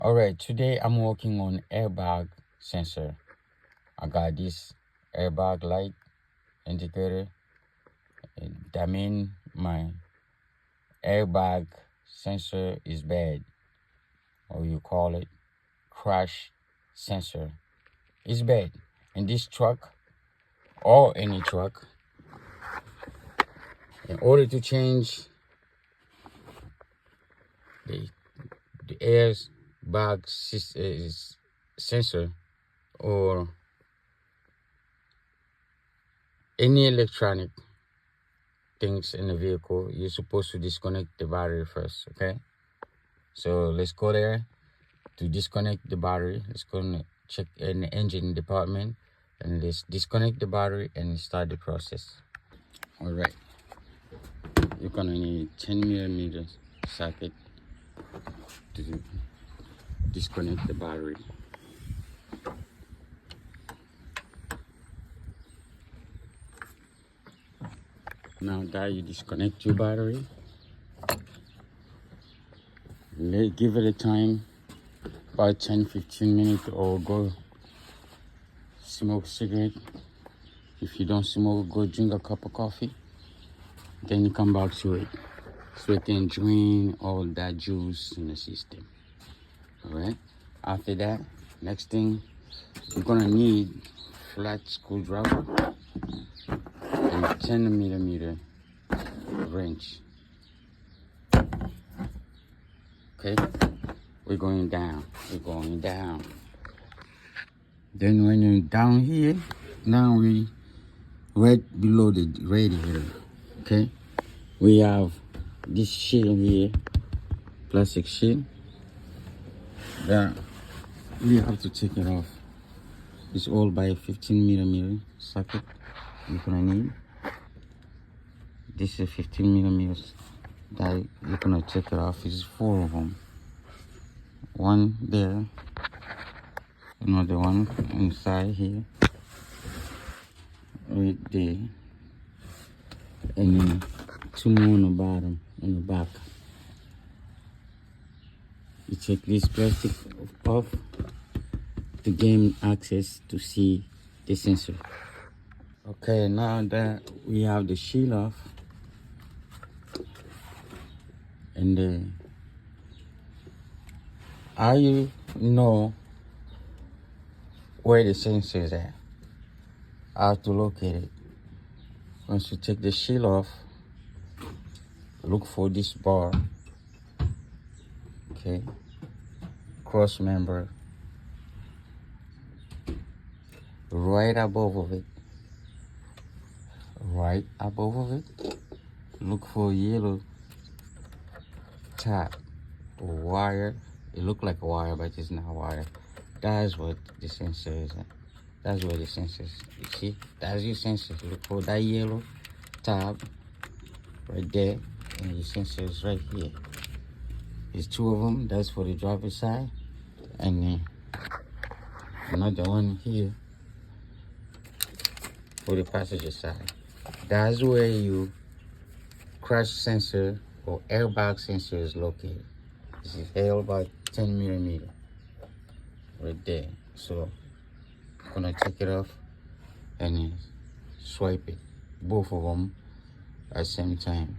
All right, today I'm working on airbag sensor. I got this airbag light indicator. That means my airbag sensor is bad, or you call it crash sensor. It's bad. In this truck or any truck, in order to change the airbag sensor or any electronic things in the vehicle, you're supposed to disconnect the battery first. Okay, so let's go there to disconnect the battery. Let's go and check in the engine department and let's disconnect the battery and start the process. All right, you're gonna need 10mm socket to disconnect the battery. Now that you disconnect your battery, give it a time, about 10-15 minutes, or go smoke a cigarette. If you don't smoke, go drink a cup of coffee. Then you come back to it so it can drain all that juice in the system. All right, after that, next thing you're gonna need flat screwdriver and 10mm wrench. Okay, we're going down. Then when you're down here, now we right below the radiator. Okay, we have this sheet here, plastic sheet, that we have to take it off. It's all by 15mm socket. You're gonna need this is 15mm that you're gonna take it off. It's 4 of them, one there, another one inside here, right there, and then 2 more on the bottom, on the back. You take this plastic off to gain access to see the sensor. Okay, now that we have the shield off and how you know where the sensor is at, how to locate it. Once you take the shield off, look for this bar, okay, cross member, right above of it, look for yellow tap or wire. It look like a wire, but it's not wire. That's what the sensor is at. That's where the sensor is. You see, that's your sensor. Look for that yellow tab right there, and your sensor is right here. There's 2 of them. That's for the driver's side, and then another one here for the passenger side. That's where your crash sensor or airbag sensor is located. This is held by 10mm right there. So I'm gonna take it off and then swipe it, both of them at the same time.